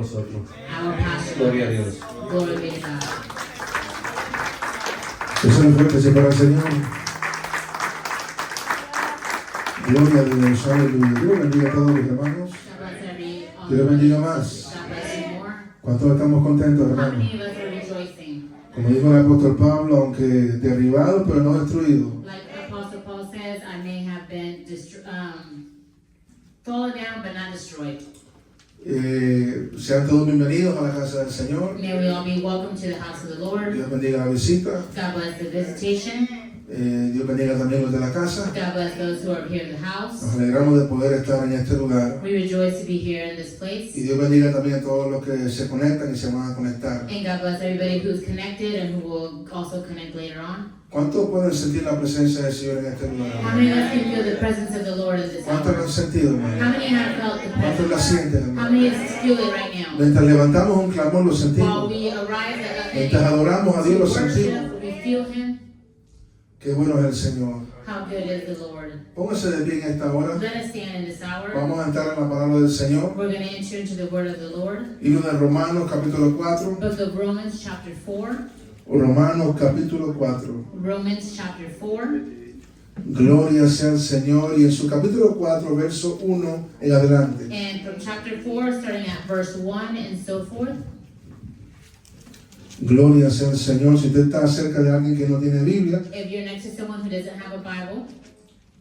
nosotros. Our pastor. Gloria a Dios. Glory be to God. Eso es fuerte, sí, para el Señor. Gloria a Dios, aleluya. Dios bendiga a todos los hermanos. God bless every, Dios bendiga más. God bless you more. ¿Cuántos estamos contentos, How hermanos? many of us are rejoicing? Como dijo el apóstol Pablo, aunque derribado, pero no destruido. Like Apostle Paul says, I may have been fallen down but not destroyed. Sean todos bienvenidos a la casa del Señor. May we all be welcome to the house of the Lord. Dios bendiga la visita. God bless the visitation. Dios bendiga también los de la casa. God bless those who are here in the house. Nos alegramos de poder estar en este lugar. We rejoice to be here in this place. Y Dios bendiga también a todos los que se conectan y se van a conectar. And God bless everybody who's connected and who will also connect later on. ¿Cuántos pueden sentir la presencia del Señor en este lugar? How many of us can feel the presence of the Lord in this ¿Cuántos lo han hour? sentido, How hermano? many have felt the ¿Cuántos la presence? sienten, How hermano? many of us feel it right now? Mientras levantamos un clamor, lo While sentimos. we arrive Mientras adoramos a Dios, lo worship, sentimos. we feel Him. Qué bueno es el Señor. How good is the Lord? Póngase de pie en esta hora. Let us stand in this hour. Vamos a entrar en la palabra del Señor. We're going to enter into the word of the Lord. Libro de Romanos, capítulo 4. Book of Romans, chapter 4. Romanos, capítulo 4. Romans, chapter 4. Gloria sea al Señor. Y en su capítulo 4, verso 1 en adelante. And from chapter 4, starting at verse 1 and so forth. Gloria sea al Señor. Si usted está cerca de alguien que no tiene Biblia, If you're next to someone who doesn't have a Bible,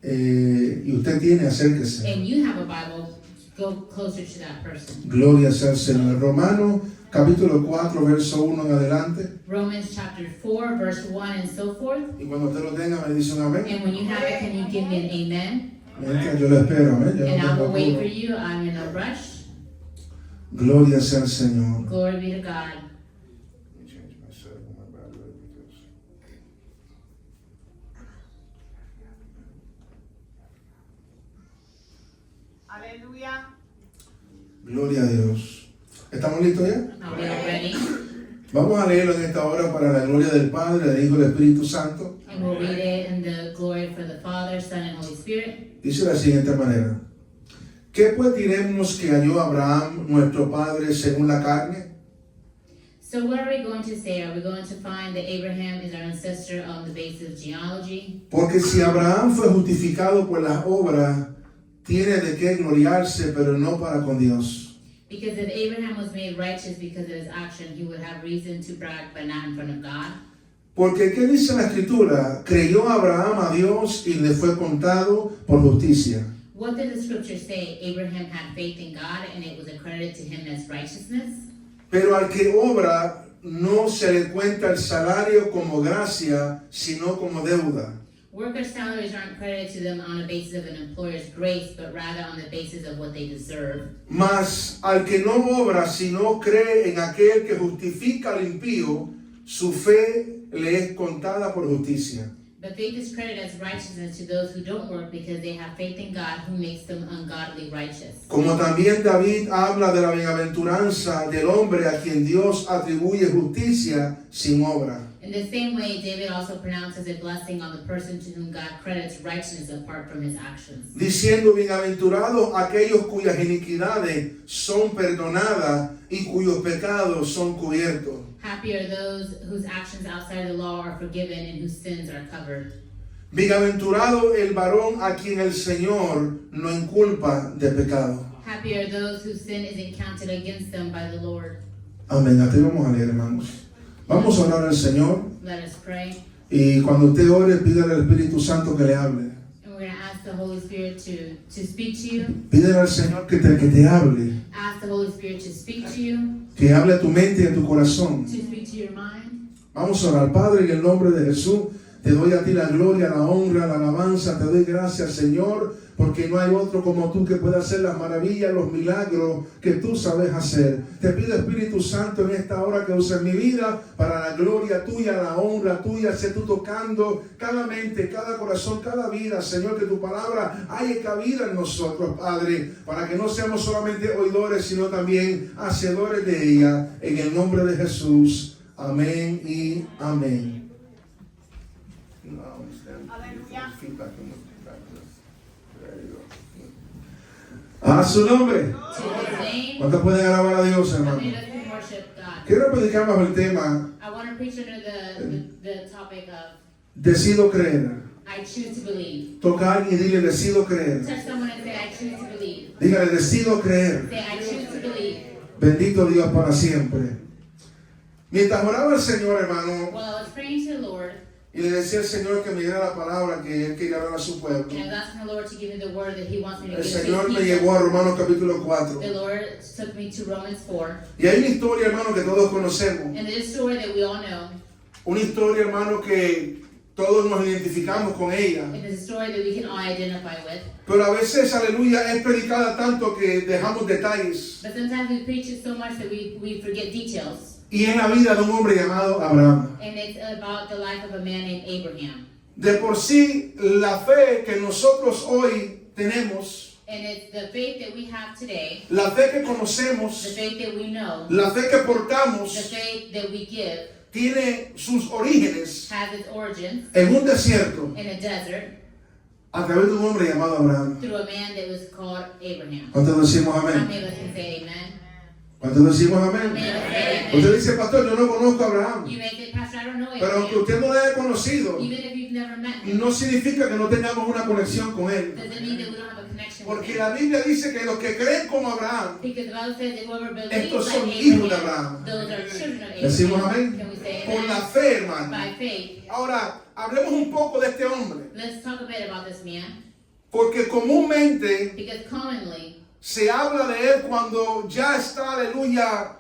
y usted tiene, acérquese. and you have a Bible, go closer to that person. Gloria sea al Señor. Romanos, capítulo 4, verso 1 en adelante. Romans, chapter 4, verse 1 and so forth. Y cuando usted lo tenga, me dice un amén. And when you have it, can you give me an amen? Mientras yo lo espero, amén. Yo no And I tengo will wait apuro. for you. I'm in a rush. Gloria sea al Señor. Glory be to God. Aleluya. Gloria a Dios. ¿Estamos listos ya? Are we all ready? Vamos a leerlo en esta hora para la gloria del Padre, del Hijo y del Espíritu Santo. And we'll read it in the glory for the Father, Son, and Holy Spirit. Dice de la siguiente manera. ¿Qué pues diremos que halló Abraham, nuestro Padre, según la carne? So what are we going to say? Are we going to find that Abraham is our ancestor on the basis of genealogy? Porque si Abraham fue justificado por las obras, tiene de qué gloriarse, pero no para con Dios. Because if Abraham was made righteous because of his action, he would have reason to brag, but not in front of God. Porque ¿qué dice la Escritura? Creyó Abraham a Dios y le fue contado por justicia. What did the scripture say? Abraham had faith in God, and it was accredited to him as righteousness. Pero al que obra no se le cuenta el salario como gracia, sino como deuda. Workers' salaries aren't credited to them on the basis of an employer's grace, but rather on the basis of what they deserve. Mas al que no obra, sino cree en aquel que justifica al impío, su fe le es contada por justicia. But faith is credited as righteousness to those who don't work because they have faith in God who makes them ungodly righteous. Como también David habla de la bienaventuranza del hombre a quien Dios atribuye justicia sin obra. In the same way, David also pronounces a blessing on the person to whom God credits righteousness apart from his actions. Diciendo, bienaventurados aquellos cuyas iniquidades son perdonadas y cuyos pecados son cubiertos. Happy are those whose actions outside the law are forgiven and whose sins are covered. Bienaventurado el varón a quien el Señor no inculpa de pecado. Happy are those whose sin isn't counted against them by the Lord. Amén. Así vamos a leer, hermanos. Vamos a orar al Señor. Let us pray. Y cuando usted ore, pídale al Espíritu Santo que le hable. And we're going to ask the Holy Spirit to speak to you. Pídele al Señor que te hable. Ask the Holy Spirit to speak to you, Que hable a tu mente y a tu corazón. to speak to your mind. Vamos a orar. Padre, en el nombre de Jesús, te doy a ti la gloria, la honra, la alabanza. Te doy gracias, Señor, porque no hay otro como tú que pueda hacer las maravillas, los milagros que tú sabes hacer. Te pido, Espíritu Santo, en esta hora que uses mi vida para la gloria tuya, la honra tuya. Sé tú tocando cada mente, cada corazón, cada vida, Señor, que tu palabra haya cabida en nosotros, Padre, para que no seamos solamente oidores, sino también hacedores de ella. En el nombre de Jesús. Amén y amén. Aleluya. A su nombre. To his name. ¿Cuántos pueden alabar a Dios, How hermano? many of us can worship God? Quiero predicar bajo el tema, I want to preach under the topic of decido creer. I choose to believe. Toca a alguien y dile, decido creer. Touch someone and say, I choose to believe. Dígale, decido creer. Say, I choose to believe. Bendito Dios para siempre. Mientras oraba el Señor, hermano, Well, I was praying to the Lord, y le decía al Señor que me diera la palabra que Él quería dar a su pueblo, and I was asking the Lord to give me the word that He wants me to el give to Señor His me people. llevó a Romanos capítulo 4. The Lord took me to Romans 4, Y hay una historia, hermano, que todos conocemos. and this story that we all know, Una historia, hermano, que todos nos identificamos con ella. and it's a story that we can all identify with. Pero a veces, aleluya, es predicada tanto que dejamos detalles. But sometimes we preach it so much that we forget details. Y es la vida de un hombre llamado Abraham. And it's about the life of a man named Abraham. De por sí, la fe que nosotros hoy tenemos, And it's the faith that we have today, la fe que the conocemos, faith that we know, la fe que the portamos, faith that we give, tiene sus orígenes has its origins en un desierto in a desert a través de un hombre llamado Abraham. through a man that was called Abraham. ¿Cuántos decimos How amén? many of us can say amen? ¿Cuántos decimos How amén? many of us say amen? Usted dice, pastor, yo no conozco a Abraham. You may say, Pastor, I don't know Pero aunque Abraham. usted no lo haya conocido, Even if you've never met him, no significa que no tengamos una conexión con él. doesn't mean that we don't have a connection with Porque him. la Biblia dice que los que creen como Abraham, Because the Bible says that whoever believes estos son like hijos de Abraham, Abraham. those are children of Abraham. Decimos amén. Can we say Por la amen? fe, hermano. By faith. Ahora, hablemos un poco de este hombre. Let's talk a bit about this man. Porque comúnmente Because commonly, se habla de él cuando ya está, aleluya,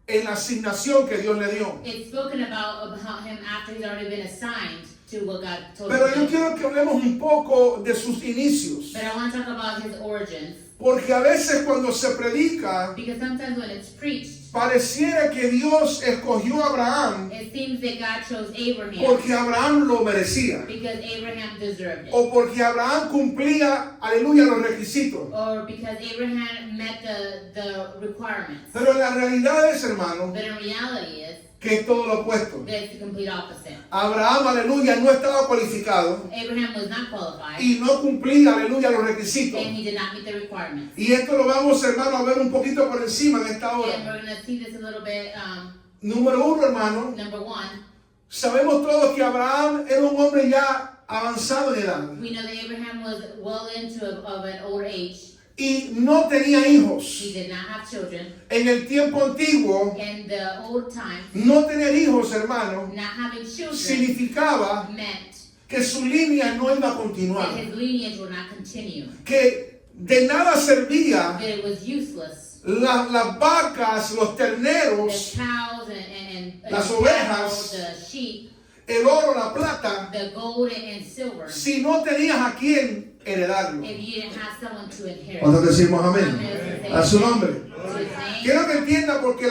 en la asignación que Dios le dio. it's spoken about him after he's already been assigned to what God told Pero him yo to do. quiero que hablemos un poco de sus inicios. But I want to talk about his origins. Porque a veces cuando se predica, Because sometimes when it's preached, pareciera que Dios escogió a Abraham it seems that God chose Abraham porque Abraham lo merecía. because Abraham deserved it. O porque Abraham cumplía, aleluya, los requisitos. Or because Abraham met the requirements. Pero la realidad es, hermano, But in reality is que es todo lo opuesto. that it's the complete opposite. Abraham, aleluya, no estaba cualificado Abraham was not qualified y no cumplía, aleluya, los requisitos. and he did not meet the requirements. Y esto lo vamos, hermano, a ver un poquito por encima en esta And hora. we're going to see this a little bit. Número uno, hermano, Number one, sabemos todos que Abraham era un hombre ya avanzado en edad we know that Abraham was well into of an old age. y no tenía hijos. He did not have children. En el tiempo antiguo, In the old times, no tener hijos, hermano, not having children significaba meant que su línea no iba a continuar, that his lineage would not continue. que de nada servía That it was useless. las vacas, los The terneros, cows and Las the ovejas. cattle, the sheep, el oro, la plata, the gold and silver, si no tenías a quién heredarlo. if you didn't have someone to inherit. ¿Cuántos decimos How amén? many of us can say A su amen? nombre. To his name. Quiero que entienda porque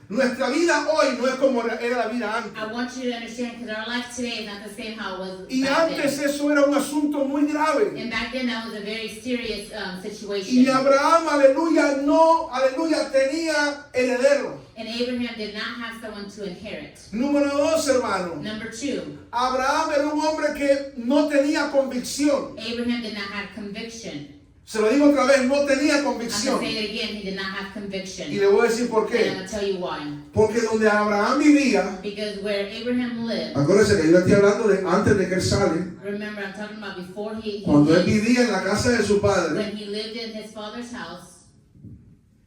nuestra vida hoy no es como era la vida antes. I want you to understand because our life today is not the same how it was Y back antes then. eso era un asunto muy grave. And back then that was a very serious situation. Y Abraham, aleluya, no, aleluya, tenía heredero. And Abraham did not have someone to inherit. Número dos, hermano. Number two, Abraham era un hombre que no tenía convicción. Abraham did not have conviction. Se lo digo otra vez, no tenía I'm going convicción. to say it again, he did not have conviction. Y le voy a decir por And I'm qué. going to tell you why. Porque donde Abraham vivía, Because where Abraham lived, acuérdense que yo estoy hablando de antes de que él sale, remember I'm talking about before he cuando él lived, vivía en la casa de su padre, when he lived in his father's house,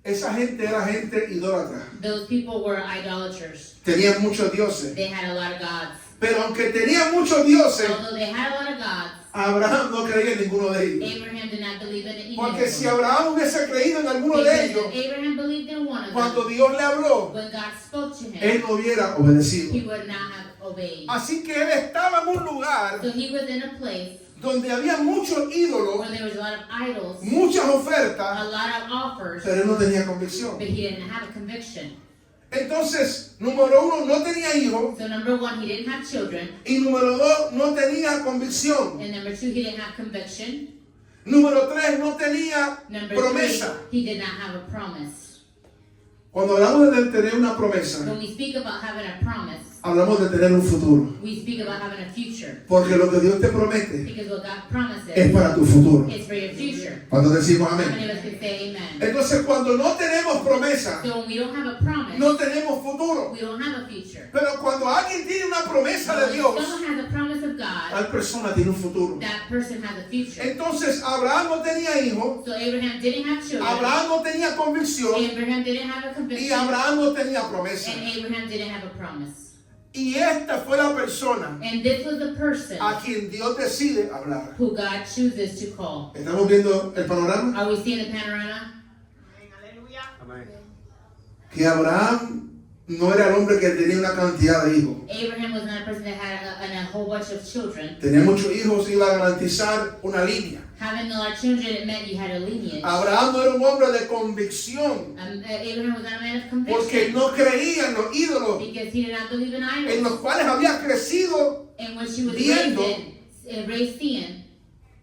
esa gente era gente idólatra. those people were idolaters. Tenían muchos dioses. They had a lot of gods. Pero aunque tenían muchos dioses, Although they had a lot of gods, Abraham no creía en ninguno de ellos. Abraham did not believe in any Porque of si them. Abraham hubiese creído en alguno de Because ellos, if Abraham believed in one of cuando them, Dios le habló, when God spoke to él him, no hubiera obedecido. he would not have obeyed. Así que él estaba en un lugar So he was in a place donde había muchos ídolos, where there was a lot of idols, muchas a ofertas, lot of offers, pero él no tenía convicción. but he didn't have a conviction. Entonces, número uno, no tenía hijos. So number one, he didn't have children. Y número dos, no tenía convicción. And number two, he didn't have conviction. Número tres, no tenía Number promesa. three, he did not have a promise. Cuando hablamos de tener una promesa, When we speak about having a promise, hablamos de tener un futuro. we speak about having a future. Porque lo que Dios te promete Because what God promises es para tu futuro. is for your future. Cuando decimos How amén. many of us can say amen? Entonces, cuando no tenemos promesa, So when we don't have a promise, no tenemos futuro. we don't have a future. Pero cuando alguien tiene una promesa de When Dios, someone has a promise of God, tal persona tiene un futuro. that person has a future. Entonces, Abraham no tenía hijos, So Abraham didn't have children. Abraham no tenía convicción Abraham didn't have a y conviction. Abraham no tenía promesa. And Abraham didn't have a promise. Y esta fue la persona And this was the person a quien Dios decide hablar. who God chooses to call. ¿Estamos viendo el panorama? Are we seeing the panorama? Que Abraham no era el hombre que tenía una cantidad de hijos. Abraham was not a person that had a whole bunch of children. Tenía muchos hijos, iba a garantizar una línea. Having a lot of children, it meant you had a lineage. Abraham no era un hombre de convicción, Abraham was not a man of porque conviction no creía en los ídolos because he did not believe in en idols, los cuales había crecido. in which he was viendo. raised in.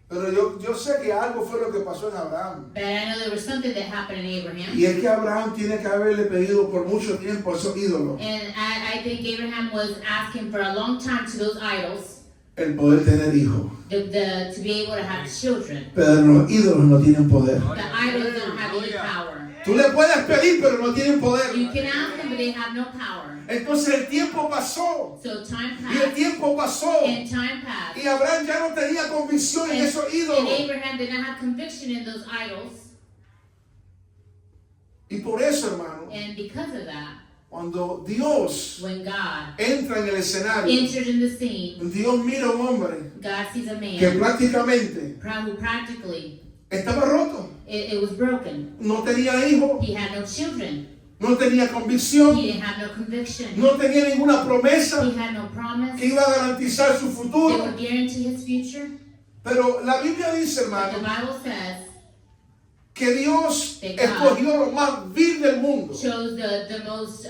Pero yo sé que algo fue lo que pasó en Abraham. But I know there was something that happened in Abraham. Y es que Abraham tiene que haberle pedido por mucho tiempo a esos ídolos And I think Abraham was asking for a long time to those idols el poder tener hijos. to be able to have children. Pero los ídolos no tienen poder. The idols don't have any power. Tú le puedes pedir, pero no tienen poder. You can ask them, but they have no power. Entonces el tiempo pasó. So time Y el passed, tiempo pasó. and time passed. Y Abraham ya no tenía convicción en esos And ídolos. Abraham did not have conviction in those idols. Y por eso, hermano, And because of that, cuando Dios when God entra en el escenario, entered in the scene, Dios mira a un hombre God sees a que man prácticamente who practically, estaba roto. it was broken. No tenía hijos, He had no children. no tenía convicción, He didn't have no conviction. no tenía ninguna promesa He had no promise que iba a garantizar su that futuro. would guarantee his future. Pero la Biblia dice, But the hermano, Bible says, que Dios that God escogió lo más vil del mundo chose the most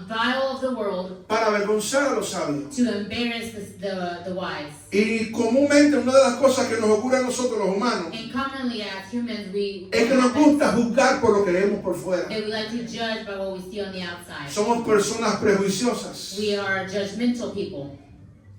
vile of the world para avergonzar a los sabios. to embarrass the wise. Y comúnmente una de las cosas que nos ocurre a nosotros los humanos And commonly as humans, es que nos gusta juzgar por lo que vemos por fuera. that we like to judge by what we see on the outside. Somos personas prejuiciosas. We are judgmental people.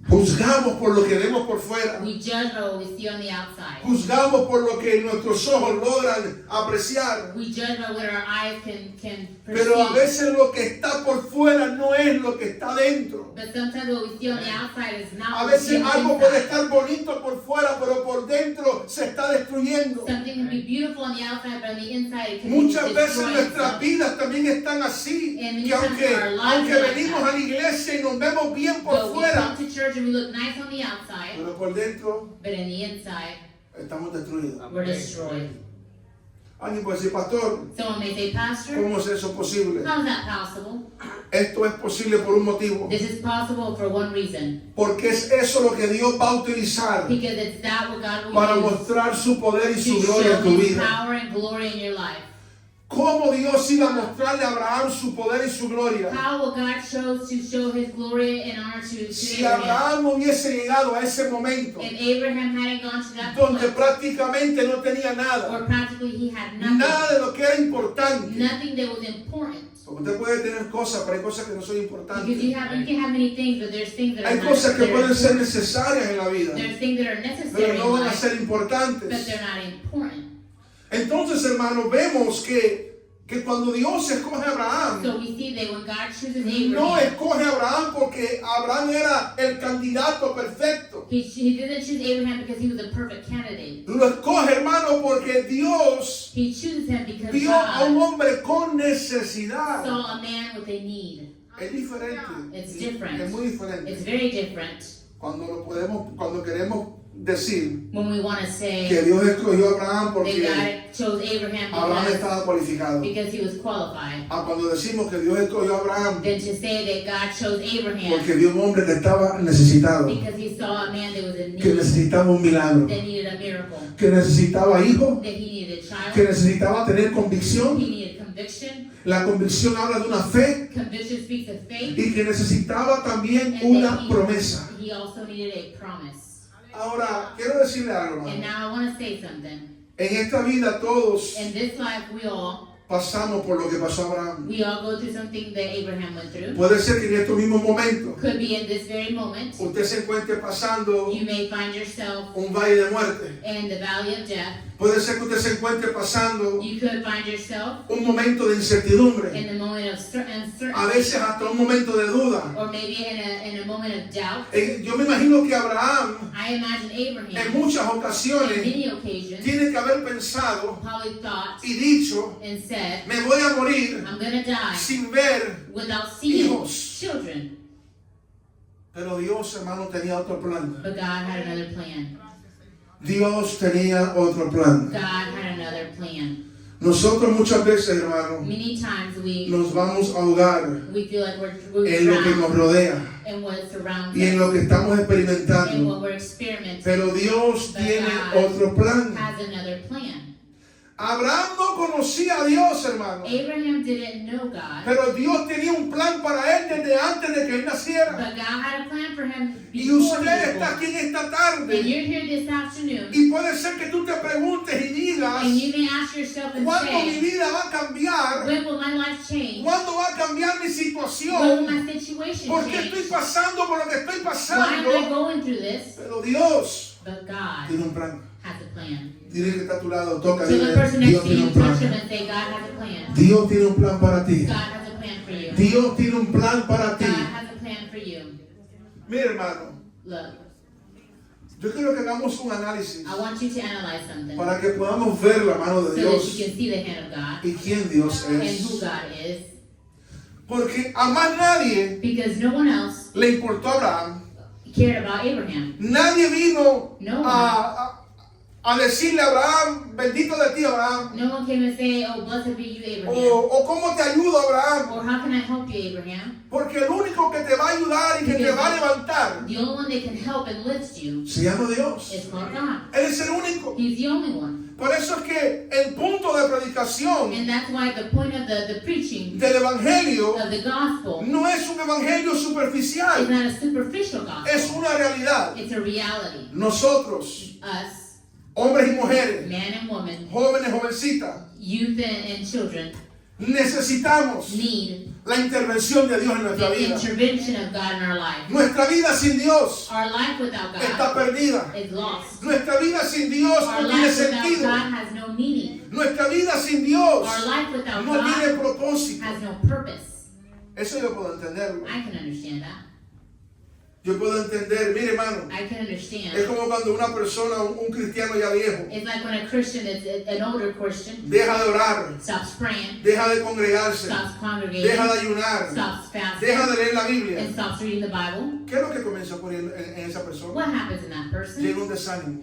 Juzgamos por lo que vemos por fuera. We judge by what we see on the outside. Juzgamos por lo que nuestros ojos logran apreciar. We judge by what our eyes can Pero a perceive. veces lo que está por fuera no es lo que está dentro. But sometimes what we see on the outside is not A what we see veces on the algo puede inside. estar bonito por fuera, pero por dentro se está destruyendo. Something can be beautiful on the outside, but on the inside it can Muchas be veces destroyed. nuestras vidas también están así. And Que aunque venimos a la iglesia y nos vemos bien por But we fuera, come to church and we look nice on the outside, pero por dentro but in the inside estamos destruidos. we're destroyed. Alguien puede decir, pastor, Someone may say, Pastor, ¿cómo es eso posible? how is that possible? Esto es posible por un motivo. This is possible for one reason. Porque es eso lo que Dios va a utilizar Because it's that what God will para use mostrar su poder y to su gloria show en tu His vida. power and glory in your life. ¿Cómo Dios iba a mostrarle a Abraham su poder y su gloria? How will God chose to show His glory and honor to Si Abraham? Abraham no hubiese llegado a ese momento If Abraham hadn't gone to that donde point, prácticamente no tenía nada, or practically he had nothing, nada de lo que era importante. nothing that was important. Porque usted puede tener cosas, pero hay cosas que no son Because importantes. you can have many things, but there's things that are Hay not cosas que that are pueden ser important. necesarias en la vida, There's things that are pero necessary no in van a life, ser but importantes. they're not important. Entonces, hermanos, vemos que cuando Dios escoge a Abraham, So we see that when God chooses no Abraham, escoge a Abraham porque Abraham era el candidato perfecto. he didn't choose Abraham because he was a perfect candidate. Lo escoge, hermano, porque Dios He chooses him because vio a un God hombre con necesidad. saw a man with a need. Es diferente. It's different. Es muy diferente. It's very different Cuando queremos decir when we want to que say Dios escogió a Abraham that porque God chose Abraham Abraham estaba cualificado. because he was qualified. Cuando decimos que Dios escogió a Abraham Than to say that God chose Abraham porque vio un hombre que estaba necesitado, because he saw a man that was in que need, necesitaba un milagro, that needed a miracle, que necesitaba hijos, that he needed a child, que necesitaba tener convicción. he needed conviction. La convicción habla de una fe Conviction speaks of faith, y que necesitaba también and una that promesa. he also needed a promise. Ahora, quiero decirle algo, And hermano. now I want to say something. En esta vida todos In this life, we all pasamos por lo que pasó Abraham. We all go through something that Abraham went through. Puede ser que en estos mismos momentos Could be in this very moment. usted se encuentre pasando You may find yourself un valle de muerte. in the valley of death. Puede ser que usted se encuentre pasando You could find yourself un momento de incertidumbre. in the moment of A uncertainty, veces hasta un momento de duda. or maybe in a moment of doubt. Yo me imagino que Abraham I imagine en Abraham, muchas on ocasiones many occasions, tiene que haber pensado probably thought y dicho, and said, me voy a morir I'm gonna die sin ver. without seeing Hijos. children. Pero Dios, hermano, tenía otro plan. But God had another plan. Dios tenía otro plan. God had another plan. Nosotros muchas veces, hermano, Many times nos vamos a ahogar we feel like we're en lo que nos drowned rodea in what surrounds y en us, lo que estamos and experimentando. what we're experiencing. Pero Dios But tiene God otro plan. has another plan. Abraham no conocía a Dios, hermano. Abraham didn't know God, Pero Dios tenía un plan para él desde antes de que él naciera. but God had a plan for him Y before usted he was está born. aquí en esta And tarde. you're here this afternoon, Y puede ser que tú te preguntes y digas, and you may ask yourself and ¿cuándo mi say, vida va a cambiar? when will my life change? ¿Cuándo va a cambiar mi When will situación? my situation ¿Por qué estoy change? pasando por lo que estoy Why am I pasando? going through this? Pero Dios But God tiene un plan. has a plan. Dile que está a tu lado, toca, To the dile, person next Dios to tiene you, un touch him plan. and say, God has a plan. Dios tiene un plan para ti. God has a plan for you. Dios tiene un plan para ti. God has a plan for you. Mira, hermano, Look, yo quiero que hagamos un análisis I want you to analyze something para que podamos ver la mano de so that Dios you can see the hand of God y quién Dios and who es. God is. Porque a más nadie Because no one else le importó a Abraham. cared about Abraham. Nadie vino No one. a decirle a Abraham, bendito de ti, Abraham. No one came and say, oh, blessed be you, Abraham. O cómo te ayudo, Abraham. Or how can I help you, Abraham? Porque el único que te va a ayudar y que te va a levantar The only one that can help and lift you se llama Dios. is called God. Él es el único. He's the only one. Por eso es que el punto de predicación And that's why the point of the preaching del evangelio of the gospel no es un evangelio is superficial, not a superficial es gospel. una realidad. It's a reality. Nosotros, Us, hombres y mujeres, man and woman, jóvenes, jovencitas, youth and children, necesitamos need la intervención de Dios en nuestra the vida. intervention of God in our life. Nuestra vida sin Dios Our life without está God perdida. is lost. Nuestra vida sin Dios Our no tiene life without sentido. God has no meaning. Nuestra vida sin Dios Our life without no tiene God propósito. has no purpose. Eso yo puedo entenderlo. I can understand that. Yo puedo entender, mire hermano, I can es understand. como cuando una persona, un cristiano ya viejo, It's like when a Christian, an older Christian, deja de orar, stops praying, deja de congregarse, stops congregating, deja de ayunar, stops fasting, deja de leer la Biblia. and stops reading the Bible. ¿Qué es lo que comienza a poner en esa persona? What happens in that person? Llega un desánimo.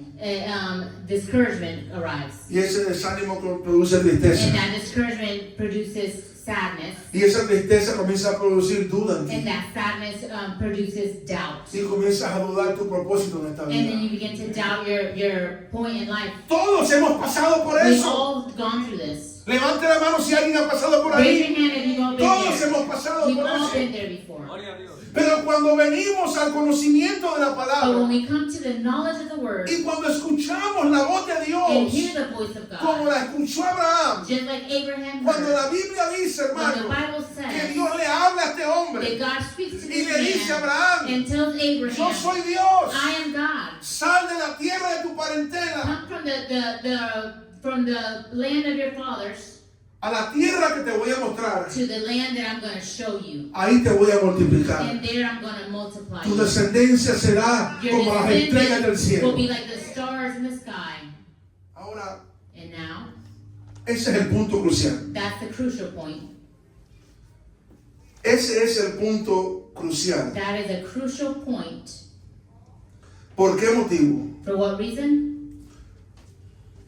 Discouragement arrives. Y ese desánimo produce And tristeza. that discouragement produces sadness. Y esa tristeza comienza a producir duda en And ti. that sadness produces doubt. Y comienzas a dudar tu propósito en esta And then vida. you begin to doubt your point in life. Todos hemos pasado por We've eso. all gone through this. Levante la mano si alguien ha pasado por Raise ahí. your hand if you've all been Todos there. hemos pasado We've por all eso. been there before. Pero cuando venimos al conocimiento de la But when palabra we come to the knowledge of the word y cuando escuchamos la voz de and Dios, hear the voice of como God, la escuchó Abraham, just like Abraham cuando heard, la Biblia dice, when the hermano, Bible que says Dios le habla a este that hombre God speaks to y this le dice a man Abraham, and tells yo Abraham, soy Dios, I am God. sal de la tierra de tu parentela Come from the land of your fathers a la tierra que te voy a mostrar, to the land that I'm going to show you. ahí te voy a multiplicar. And there I'm going to multiply Tu you. descendencia será Your como las estrellas del descendants cielo. will be like the stars in the sky. Ahora, And now, ese es el punto crucial. that's the crucial point. Ese es el punto crucial. That is a crucial point. ¿Por qué motivo? For what reason?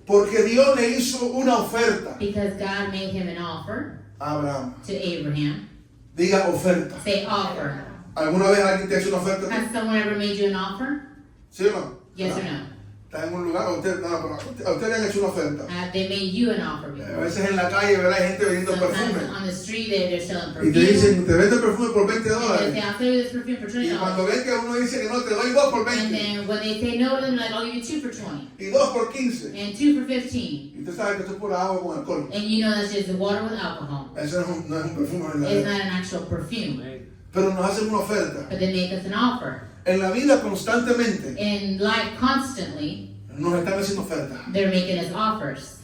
Porque Dios le hizo una oferta Because God made him an offer a Abraham. to Abraham. Diga oferta. Say offer. ¿Alguna vez alguien te ha hecho una oferta? Has someone ever made you an offer? ¿Sí o no? Yes or no? Estás en un lugar, a usted le han hecho una oferta. They made you an offer A before. veces en la calle, ¿verdad? Hay gente vendiendo Sometimes perfume. on the street they're selling Y te perfume. dicen, te vende perfume por $20. And they say, I'll sell you this perfume for Y $20. cuando ven que uno dice que no, te doy 2 por And 20 then when they say no to them, like, I'll give you 2 for 20 y 2 por 15. and 2 for 15. Y usted sabe que esto es pura agua con alcohol. And you know that's just the water with alcohol. Eso no es un perfume It's verdadero. not an actual perfume. Pero nos hacen una oferta. But they make us an offer. En la vida constantemente In life, constantly, nos están haciendo ofertas. they're making us offers.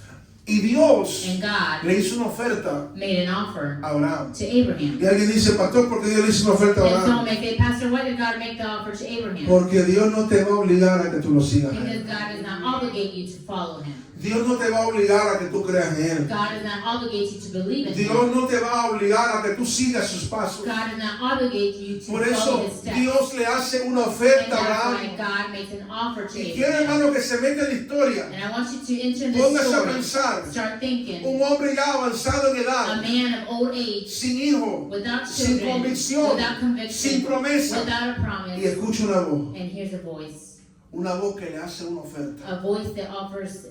Y Dios And God le hizo una oferta made an offer a Abraham. to Abraham. Y alguien dice, pastor, ¿por qué Dios le hizo una oferta a And someone Abraham? may say, Pastor, why did God make the offer to Abraham? Porque Dios no te va a obligar a que tú lo sigas. a Because él. God does not obligate you to follow him. Dios no te va a obligar a que tú creas en Él. God does not obligate you to believe in Dios him. no te va a obligar a que tú sigas sus pasos. God does not obligate you to Por follow eso his steps. Dios le hace una And oferta a that's why Abraham. God makes an offer to Y quiero, Abraham. hermano, que se meta en la historia. And I want you to enter this Póngase a story. pensar. Start thinking. Un hombre ya avanzado en A edad, man of old age, sin hijo, without sin children, convicción, without conviction, sin promesa. without a Y promise. escucha una voz. And here's a voice. Una voz que le hace una oferta. A voice that offers,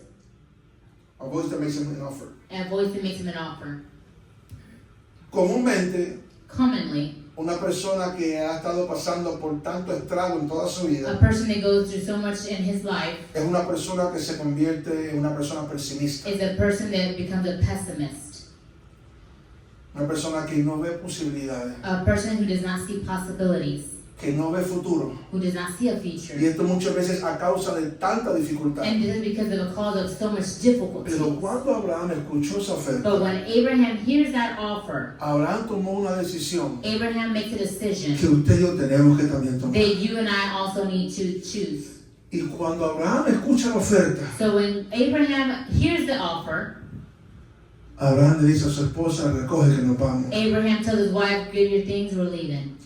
A voice that makes him an offer. a voice that makes him an offer. Comúnmente, Commonly, una persona que ha estado pasando por tanto estrago en toda su a vida person that goes through so much in his life es una persona que se convierte en una persona pesimista. is a person that becomes a pessimist. Una persona que no ve posibilidades, A person who does not see possibilities, que no ve futuro. who does not see a Y future. esto muchas veces a causa de tanta dificultad. And this is because of a cause of so much difficulty. Pero cuando Abraham escuchó esa oferta, But when Abraham hears that offer, Abraham tomó una decisión Abraham makes a decision que usted y yo tenemos que también tomar. that you and I also need to choose. Y cuando Abraham escucha la oferta, So when Abraham hears the offer, Abraham le dice a su esposa, recoge que nos vamos. Abraham tells his wife, "Give your things, we're leaving.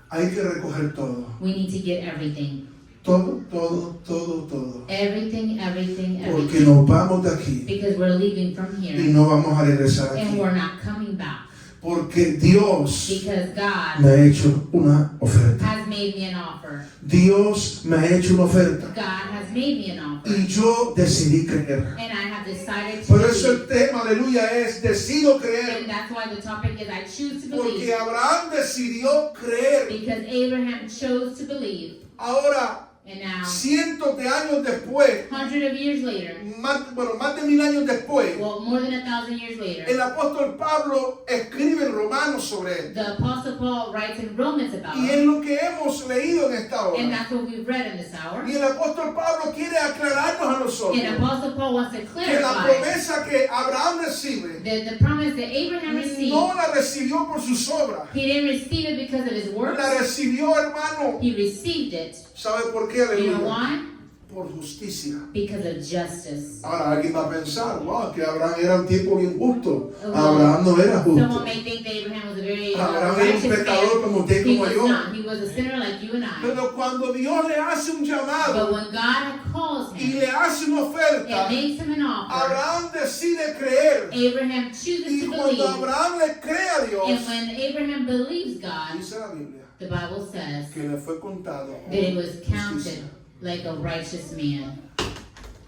Hay que recoger todo. We need to get everything. Todo, todo, todo, todo. Everything, everything, Porque everything. nos vamos de aquí Because we're leaving from y here no vamos a regresar and aquí. we're not coming back. Porque Dios Because God me ha hecho una oferta. has made me an offer. Dios me ha hecho una oferta. God has made me an offer. Y yo decidí creer. And I have decided to Por eso believe. el tema, aleluya, es decido creer. And that's why the topic is I choose to Porque believe. Abraham decidió creer. Because Abraham chose to believe. Ahora, And now, cientos de años después, 100 of years later, más de 1000 años después, well, more than 1,000 years later, el apóstol Pablo escribe en Romanos sobre él. the Apostle Paul writes in Romans about Y it. es lo que hemos leído en esta And hora. that's what we've read in this hour. Y el apóstol Pablo quiere aclararnos a nosotros And Apostle Paul wants to que la clarify promesa que Abraham recibe that the promise that Abraham received, no la recibió por sus obras. he didn't receive it because of his works. La recibió, hermano. He received it. ¿Sabe por qué? You know Aleluya. why? Por justicia. Because of justice. Ahora alguien va a pensar, wow, que Abraham era un tipo bien justo. Well, Abraham no era justo. Someone may think that Abraham was a very Abraham era un righteous pecador man. como usted y He como was yo. not. He was a sinner like you and I. Pero cuando Dios le hace un llamado But when God calls y him le hace una and oferta, makes him an offer, Abraham decide creer. Abraham chooses Y to cuando believe. Abraham le cree a And Dios, when Abraham believes God, dice la Biblia, the Bible says que le fue contado that it was justicia. counted like a righteous man.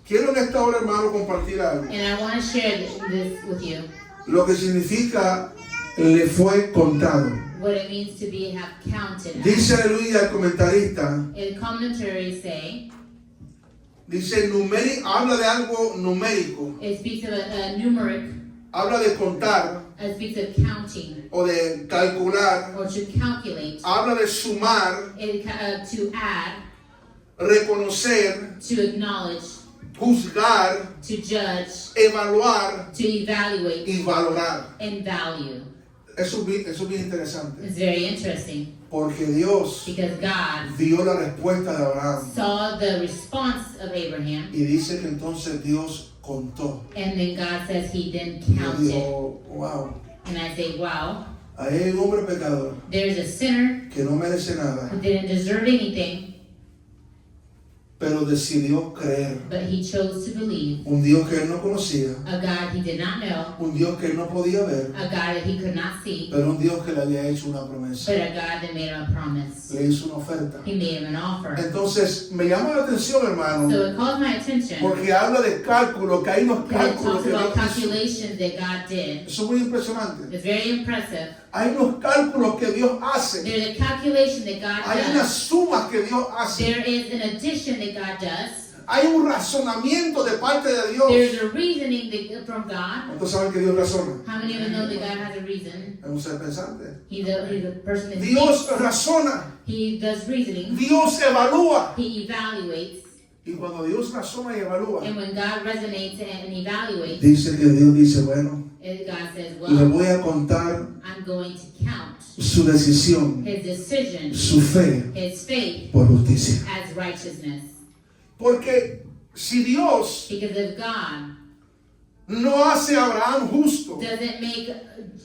Quiero en esta hora, hermano, compartir algo. And I want to share this with you. Lo que significa le fue contado. What it means to be have counted. Dice, aleluya, el comentarista, And commentaries say dice, habla de algo numérico, it speaks of a numeric, habla de contar it speaks of counting o de calcular, or to calculate, habla de sumar, to add, reconocer, to acknowledge, juzgar, to judge, evaluar to evaluate, y valorar. and value. Eso es bien interesante, It's very interesting porque Dios because God vio la respuesta de Abraham saw the response of Abraham, y dice que entonces Dios contó. and then God says he then Y yo counted. digo, wow, And I say, wow, ahí hay un hombre pecador there's a sinner que no merece nada, who didn't deserve anything, pero decidió creer. but he chose to believe. Un Dios que él no conocía, A God he did not know, un Dios que él no podía ver, a God that he could not see, pero un Dios que le había hecho una promesa. but a God that made him a promise. Le hizo una oferta. He made him an offer. Entonces, me llama la atención, hermano, So it calls my attention porque habla de cálculo, que hay unos because it cálculos talks que about Dios hizo. calculations that God did. Eso es muy impresionante. It's very impressive Hay unos cálculos que Dios hace. There's a calculation that God Hay unas does. sumas que Dios hace. There is an addition that God does. Hay un razonamiento de parte de Dios. There's a reasoning from God. ¿Cuántos saben que Dios razona? How many of you know that God has a reason? Es un ser pensante. He's a person that Dios thinks. razona. He does reasoning. Dios evalúa. He evaluates. Y cuando Dios razona y evalúa, And when God resonates and evaluates, dice que Dios dice, bueno, God says, le well, voy a contar I'm going to count su decisión, his decision, su fe, his faith, por justicia. as righteousness. Porque si Dios Because if God no hace a Abraham justo, doesn't make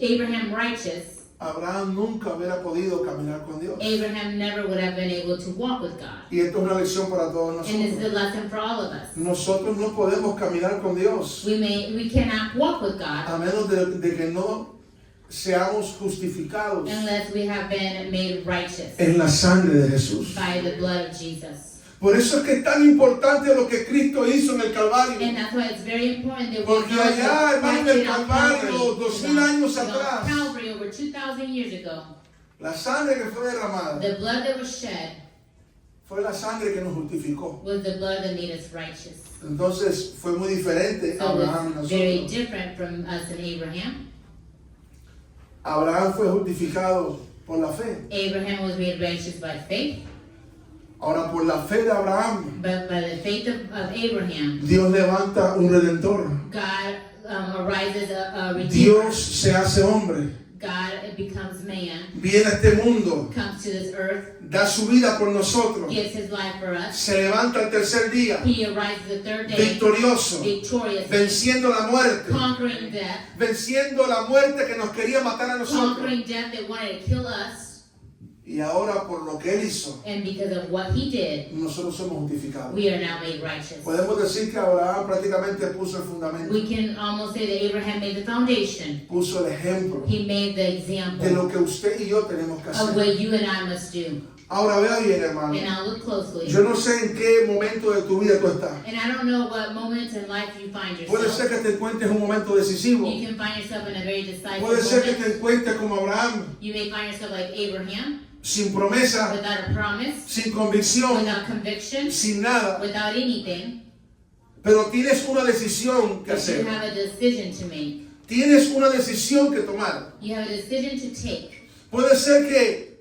Abraham righteous, Abraham nunca hubiera podido caminar con Dios. Abraham never would have been able to walk with God. Y esto es una lección para todos And this is a nosotros. lesson for all of us. Nosotros no podemos caminar con Dios We cannot walk with God a menos de que no seamos justificados unless we have been made righteous en la sangre de Jesús. by the blood of Jesus. Por eso es que es tan importante lo que Cristo hizo en el Calvario. And that's why it's very important that we Porque know allá, that hermano, Christ en el did on Calvario, Calvary, 2000 años atrás, Calvary over 2,000 years ago, La sangre que fue derramada the blood that was shed fue la sangre que nos justificó. was the blood that made us righteous. Entonces fue muy diferente a So Abraham y it's very nosotros. different from us and Abraham. Abraham fue justificado por la fe. Abraham was made righteous by faith, Ahora, por la fe de Abraham, but by the faith of Abraham, Dios levanta un redentor. God arises a redeemer. Dios se hace hombre. God becomes man, Viene a este mundo, comes to this earth, da su vida por nosotros. gives his life for us. Se levanta el tercer día, He arises the third day, victorioso, victorious, venciendo la muerte. conquering death, Venciendo la muerte que nos quería matar a nosotros. conquering death that wanted to kill us. Y ahora por lo que Él hizo, And because of what he did, nosotros somos justificados. we are now made righteous. Podemos decir que Abraham prácticamente puso el fundamento, We can almost say that Abraham made the foundation. puso el ejemplo He made the de example lo que usted y yo tenemos que of hacer. what you and I must do. Ahora vea bien, hermano. And now look closely. Yo no sé en qué momento de tu vida tú estás. And I don't know what moments in life you find Puede ser yourself. que te encuentres en un momento decisivo. You can find yourself in a very decisive Puede ser que moment. te encuentres como Abraham, You may find yourself like Abraham, sin promesa, without a promise, sin convicción, without conviction, sin nada. without anything. Pero tienes una decisión que But you hacer. have a decision to make. Tienes una decisión que tomar. You have a decision to take. Puede ser que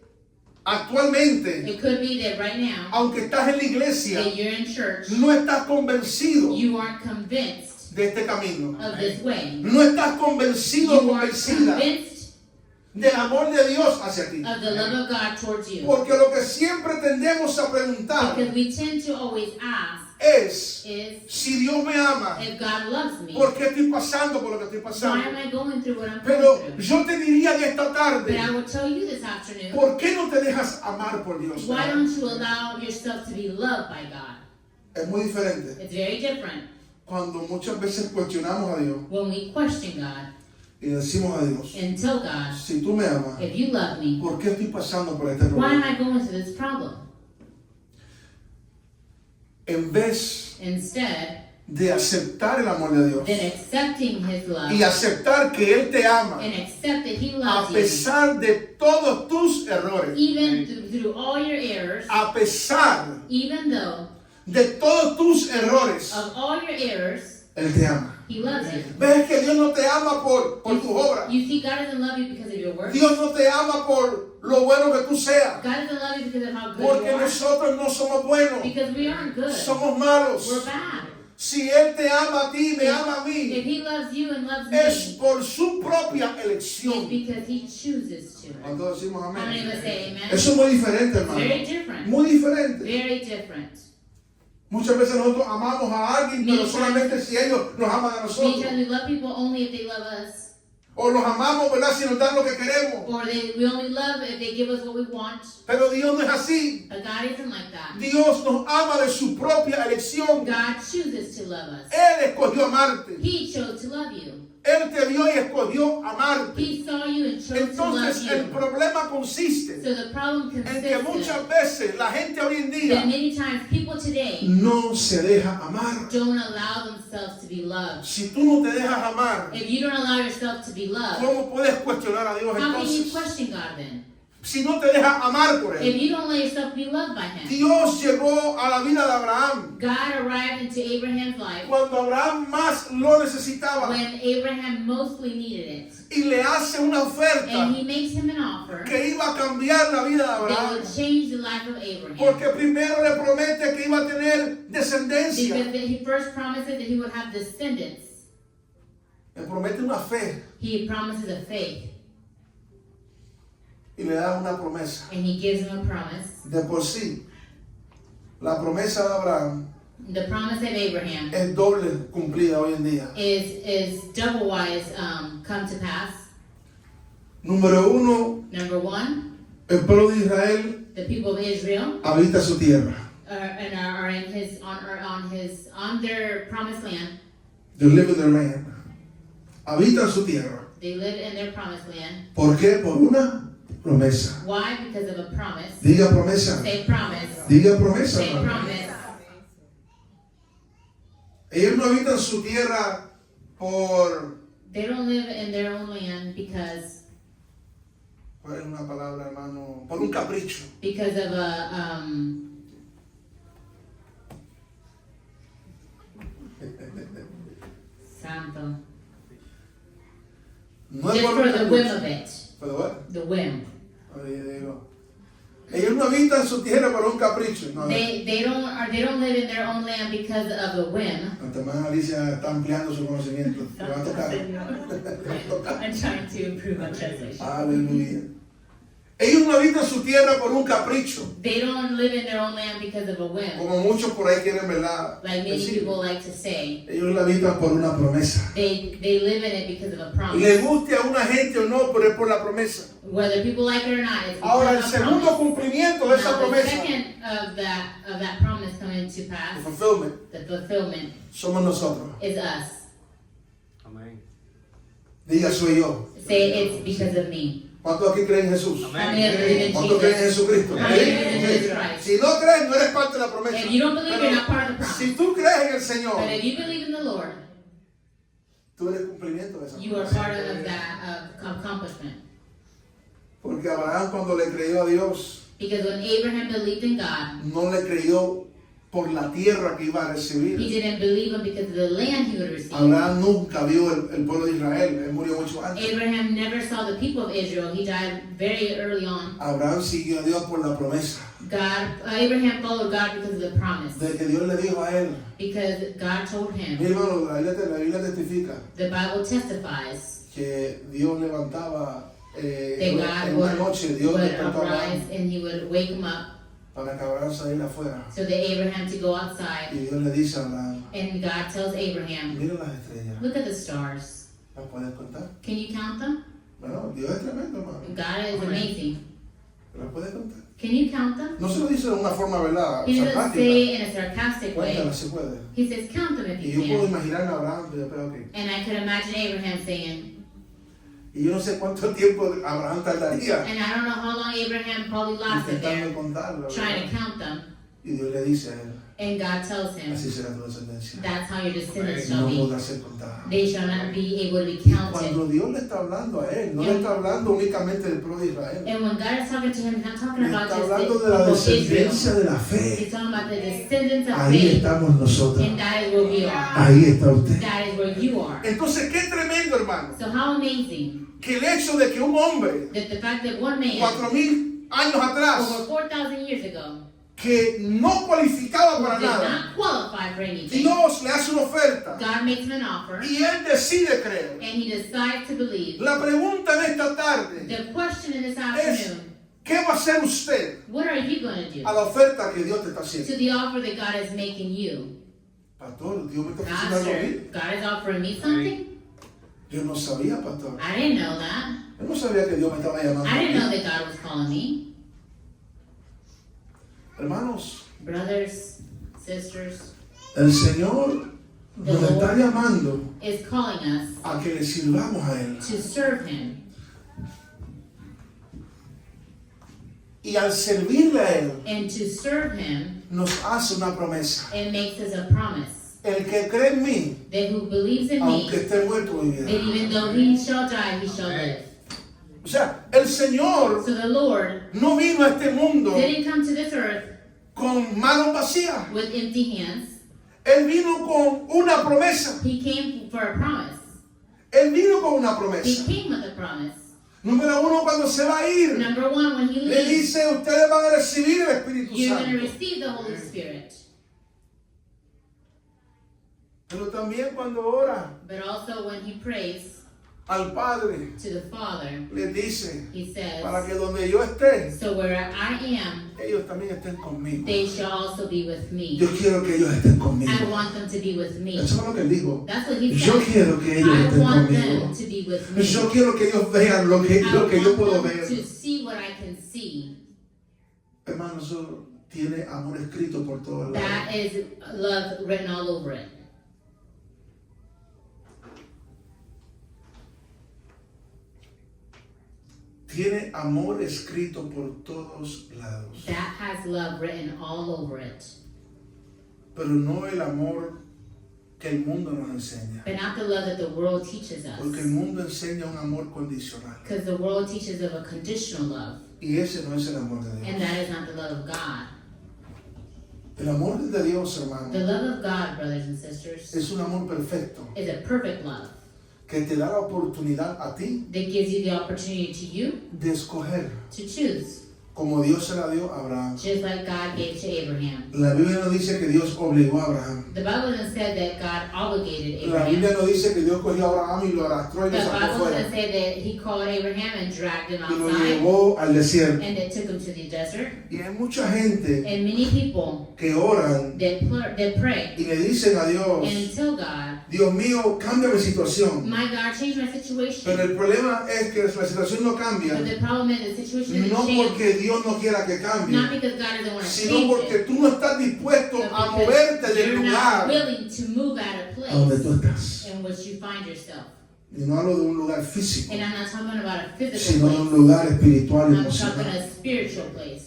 actualmente, It could be that right now, aunque estás en la iglesia, that you're in church, no estás convencido you aren't convinced de este camino. of this way. No estás convencido o You aren't convencida convinced del amor de Dios hacia ti. of the love of God towards you. Porque lo que siempre tendemos a preguntar Because we tend to always ask es, is, si Dios me ama, if God loves me, ¿por qué estoy pasando por lo que estoy why pasando? am I going through what I'm Pero going through? yo te diría en esta But tarde, I will tell you this afternoon, ¿por qué no te dejas amar por Dios? why don't you allow yourself to be loved by God? Es muy diferente It's very different cuando muchas veces cuestionamos a Dios when we question God y decimos a Dios, and tell God, si tú me amas, if you love me, ¿por qué estoy pasando por este why am problema? I going through this problem? En vez Instead, de aceptar el amor de Dios then accepting His love y aceptar que Él te ama and accept that He a loves you, pesar de todos tus errores, even through all your errors, a pesar even though de todos tus errores, of all your errors, Él te ama. He loves you. Ves que Dios no te ama por tus obras. You see, God doesn't love you because of your works. Dios no te ama por lo bueno que tú seas. God doesn't love you because of how good Porque you are. nosotros no somos buenos, Because we aren't good. somos malos. We're bad. Si Él te ama a ti, me ama a If mí, He loves you and loves es me, por su propia it's elección. because He chooses to. Cuando decimos How many of us amén. say amen? Eso es muy diferente, It's very hermano. different. Muy diferente. Very different. Muchas veces nosotros amamos a alguien, pero solamente si ellos nos aman a Many nosotros. times we love people only if they love us. O los amamos, ¿verdad? Si nos dan lo que queremos. Or we only love if they give us what we want. Pero Dios no es así. But God isn't like that. Dios nos ama de su propia elección. God chooses to love us. Él escogió amarte. He chose to love you. Él te vio y escogió amarte. He saw you and chose to love Entonces el you. problema consiste So the problem en que consists muchas of veces la gente hoy en that día many times people today no se deja amar. don't allow themselves to be loved. Si tú no te dejas amar, If you don't allow yourself to be loved, ¿cómo puedes cuestionar a Dios how can you entonces? question God then? Si no te dejas amar por If Él. you don't let yourself be loved by Him. Dios llegó a la vida de Abraham God arrived into Abraham's life cuando Abraham más lo necesitaba when Abraham mostly needed it. y le hace una oferta And He makes him an offer que iba a cambiar la vida de that Abraham. would change the life of Abraham. Porque primero le promete que iba a tener descendencia. Because He first promises that he would have descendants. Le promete una fe He promises a faith. y le da una promesa. And He gives him a promise. De por sí, la promesa de Abraham The promise of Abraham es doble cumplida hoy en día. is double wise come to pass. Número uno, Number one, el pueblo de Israel the people of Israel habita su tierra. are in his on their promised land. They live in their land. Habitan su tierra. They live in their promised land. ¿Por qué? Por una promesa. Why? Because of a promise. Diga promesa. Say promise. Diga promesa. Say hermano. promise. Ellos no habitan su tierra por... They don't live in their own land because ¿Cuál es una palabra, hermano? Por un capricho. of a santo. No es Just por for un the whim capricho. of it. Pero bueno, The whim. ahí digo. Ellos no habitan su tierra por un capricho. No, They don't live in their own land because of a whim. Nuestra hermana Alicia está ampliando su conocimiento. Le va a tocar. I'm trying to improve my translation. Aleluya. Ellos no habitan su tierra por un capricho. They don't live in their own land because of a whim, Como muchos por ahí quieren, ¿verdad? like many decir. people like to say. Ellos la habitan por una promesa. They live in it because of a Le promise. guste a una gente o no, pero es por la promesa. Whether people like it or not, it's Ahora, el because of a segundo promise. cumplimiento de esa Now, the promesa, second of that promise coming to el pass, fulfillment, the fulfillment, somos nosotros. is us. Amén. Diga, soy yo. Say it's because of me. ¿Cuántos aquí creen en Jesús? How many of you believe in ¿Cuántos creen en Jesus? Jesucristo? How many believe in Jesus Sí. Christ? Si no crees, no eres parte de la promesa. If you don't believe, Pero you're not part of the promise. si tú crees en el Señor, But if you believe in the Lord, tú eres cumplimiento de esa you are promesa. part of that accomplishment. Porque Abraham, cuando le creyó a Dios, Because when Abraham believed in God, no le creyó por la tierra que iba a he recibir. didn't believe him because of the land he would receive. Abraham nunca vio el pueblo de Israel. Él murió mucho antes. Abraham never saw the people of Israel. He died very early on. Abraham siguió a Dios por la promesa. Abraham followed God because of the promise. De que Dios le dijo a él. Because God told Mi him, hermano, la Biblia testifica the Bible testifies que Dios levantaba that God en una noche, Dios would despertaba arise and he would wake him up para que Abraham saliera afuera. so that Abraham to go outside. Y Dios le dice a Abraham, And God tells Abraham, mira las estrellas, look at the stars. ¿las puedes contar? Can you count them? Bueno, Dios es tremendo, hermano. God is amazing. ¿Las puedes contar? Can you count them? No se lo dice de una forma, ¿verdad? He doesn't Sarcástica. say it in a sarcastic way. Cuéntala si puede. He says, count them if Y you yo puedo can. imaginar a Abraham, pero ok. And I could imagine Abraham saying, Y yo no sé cuánto tiempo Abraham tardaría and I don't know how long Abraham probably lasted intentando there, contarlo. trying ¿verdad? to count them. Y Dios le dice a él, And God tells him, así será tu descendencia. that's how your descendants No shall be. podrá ser contada. They shall not be able to be counted. Cuando Dios le está hablando a él, no le está hablando únicamente del pueblo de Israel. And when God is talking to him, he's not talking Le about está just the hablando de people la of Israel. descendencia de la fe. He's talking about the descendants of Ahí faith. estamos nosotros. And that is where we are. Ahí está usted. That is where you are. Entonces, qué tremendo, hermano, So how amazing que el hecho de que un hombre, that the fact that one man, 4000 años atrás, over 4,000 years ago, que no cualificaba para did nada, not qualify for anything, Dios le hace una oferta God makes him an offer, y él decide creer. and he decides to believe. La pregunta en esta tarde The question in this es, afternoon, ¿qué va a hacer usted what are you going to do a la oferta que Dios te está haciendo? to the offer that God is making you? Pastor, Dios me está ofreciendo algo a Pastor, mí. God is offering me something? Yo no sabía, pastor. I didn't know that. Yo no sabía que Dios me estaba llamando. I a didn't know mí. that God was calling me. Hermanos, Brothers, sisters, el Señor The nos está Lord llamando is calling us a que le sirvamos a Él. to serve Him. Y al servirle a Él, And to serve Him, nos hace una promesa. it makes us a promise El que cree en mí, that who believes in aunque me, esté muerto, that vivirá. even though he shall die, he shall live. O sea, el Señor So the Lord no vino a este mundo didn't come to this earth con manos vacías. with empty hands. Él vino con una promesa. He came for a promise. Él vino con una He promesa. came with a promise. Número uno, cuando se va a ir, Number one, when he le leaves, dice, ustedes van a recibir el Espíritu you're going to Santo. receive the Holy Spirit. Pero también cuando ora But also when he prays al Padre, to the Father, le dice, he says, para que donde yo esté, so where I am, ellos también estén conmigo. they shall also be with me. Yo quiero que ellos estén conmigo. I want them to be with me. Eso es lo que él dijo. That's what he Yo said. quiero que ellos I estén want conmigo. them to be with me. Yo quiero que ellos vean lo que yo puedo I want ver. them to see what I can see. Hermano, eso tiene amor escrito por todos lados. That is love written all over it. Tiene amor escrito por todos lados. That has love written all over it. Pero no el amor que el mundo nos enseña. But not the love that the world teaches Porque el us. mundo enseña un amor condicional. Because the world teaches of a conditional love. Y ese no es el amor de And Dios. that is not the love of God. El amor de Dios, hermano, The love of God, brothers and sisters, es un amor perfecto is a perfect love que te da la oportunidad a ti that gives you the opportunity to you de escoger to choose. como Dios se la dio a Abraham. Just like God gave to Abraham. La Biblia no dice que Dios obligó a Abraham. The Bible doesn't say that God obligated La Biblia Abraham. no dice que Dios cogió a Abraham y lo arrastró y The lo sacó Bible fuera doesn't say that he called Abraham and dragged him y lo outside llevó al desierto. and that took him to the desert. Y hay mucha gente And many people que oran that pray y le dicen a Dios, and tell God, Dios mío, cambia mi situación. my God, change my situation. Pero el problema es que la situación no cambia, But the problem is the situation no doesn't change, porque Dios no quiera que cambie, not because God doesn't want to sino change porque it, tú no estás dispuesto but a because moverte del you're not lugar willing to move out of a donde tú place estás. in which you find yourself. Y no hablo de un lugar físico, And I'm not talking about a physical sino de un place. lugar espiritual y I'm talking emocional. a spiritual place.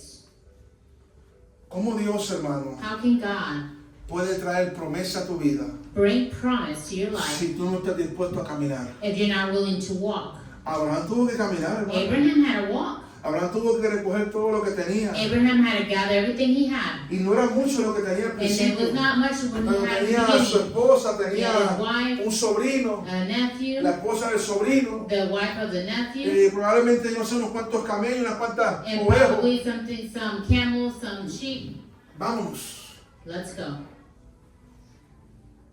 ¿Cómo Dios, hermano, How can God puede traer promesa a tu vida bring promise to your life si tú no estás dispuesto a caminar? if you're not willing to walk? Abraham tuvo que caminar, hermano. Abraham had to walk. Abraham tuvo que recoger todo lo que tenía. Abraham had to gather everything he had. Y no era mucho lo que tenía al And it principio. was not much when Pero he had tenía the a su beginning. esposa, He had his tenía wife, un sobrino, a nephew, la esposa del sobrino, the wife of the nephew, y probablemente no sé unos cuantos camellos, unas cuantas and ovejos. probably some camels, some sheep. Vámonos. Let's go.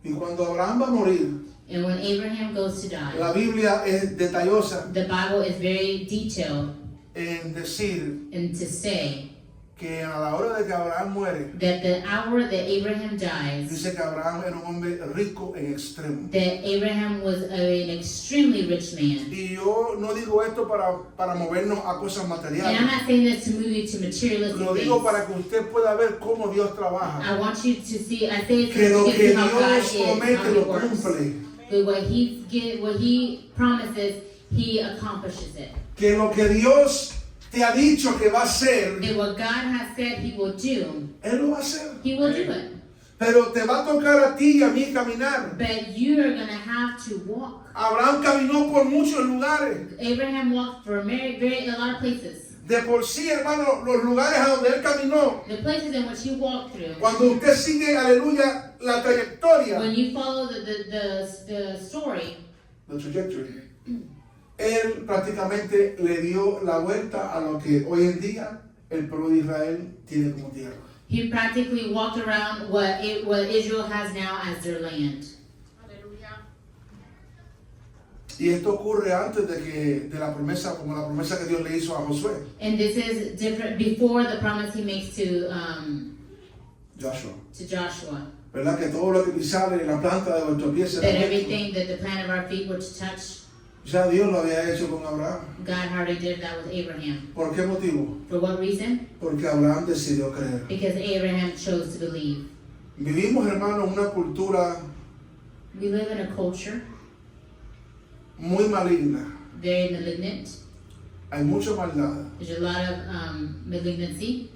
Y cuando Abraham va a morir, And when Abraham goes to die, la Biblia es detallosa the Bible is very detailed en decir and to say que a la hora de que Abraham muere, that the hour that Abraham dies, dice que Abraham era un hombre rico en extremo. that Abraham was an extremely rich man. Y yo no digo esto para movernos a cosas And I'm materiales. not saying this to move you to materialistic Lo digo things. para que usted pueda ver cómo Dios trabaja. I want you to see, I say it Que to lo you que how God Dios is, promete how He lo works. cumple. But what He promises, He accomplishes it. Que lo que Dios te ha dicho que va a hacer, And what God has said He will do, Él lo va a hacer. He will do it. Pero te va a tocar a ti y a mí caminar. But you are going to have to walk. Abraham caminó por muchos lugares. Abraham walked for a lot of places. De por sí, hermano, los lugares a donde él caminó, The places in which he walked through. cuando usted sigue, aleluya, la trayectoria, When you follow the story, the trajectory, él prácticamente le dio la vuelta a lo que hoy en día el pueblo de Israel tiene como tierra. he practically walked around what Israel has now as their land. Y esto ocurre antes de la promesa, como la promesa que Dios le hizo a Josué, And this is different before the promise he makes to Joshua. Joshua. ¿Verdad? Que todo lo que pisare en la planta de vuestros pies será That nuestro. everything that the plant of our feet were to touch, Ya Dios lo había hecho con Abraham. God already did that with Abraham. ¿Por qué motivo? For what reason? Porque Abraham decidió creer. Because Abraham chose to believe. Vivimos, hermano, en una cultura We live in a culture muy maligna. very malignant. Hay mucha maldad. There's a lot of malignancy.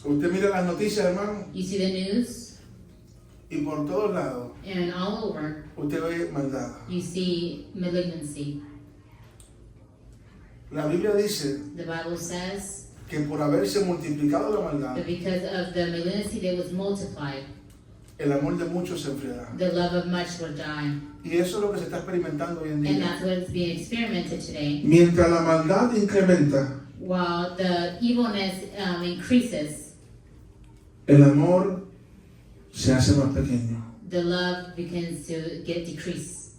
Usted mira las noticias, hermano, You see the news, y por todos lados and all over usted ve maldad. you see malignancy. La Biblia dice The Bible says que por haberse multiplicado la maldad, that because of the malignancy that was multiplied, el amor de muchos se enfriará. the love of much will die. Y eso es lo que se está experimentando hoy en And día. that's what's being experimented today. Mientras la maldad incrementa, While the evilness increases, el amor se hace más pequeño. the love begins to get decreased.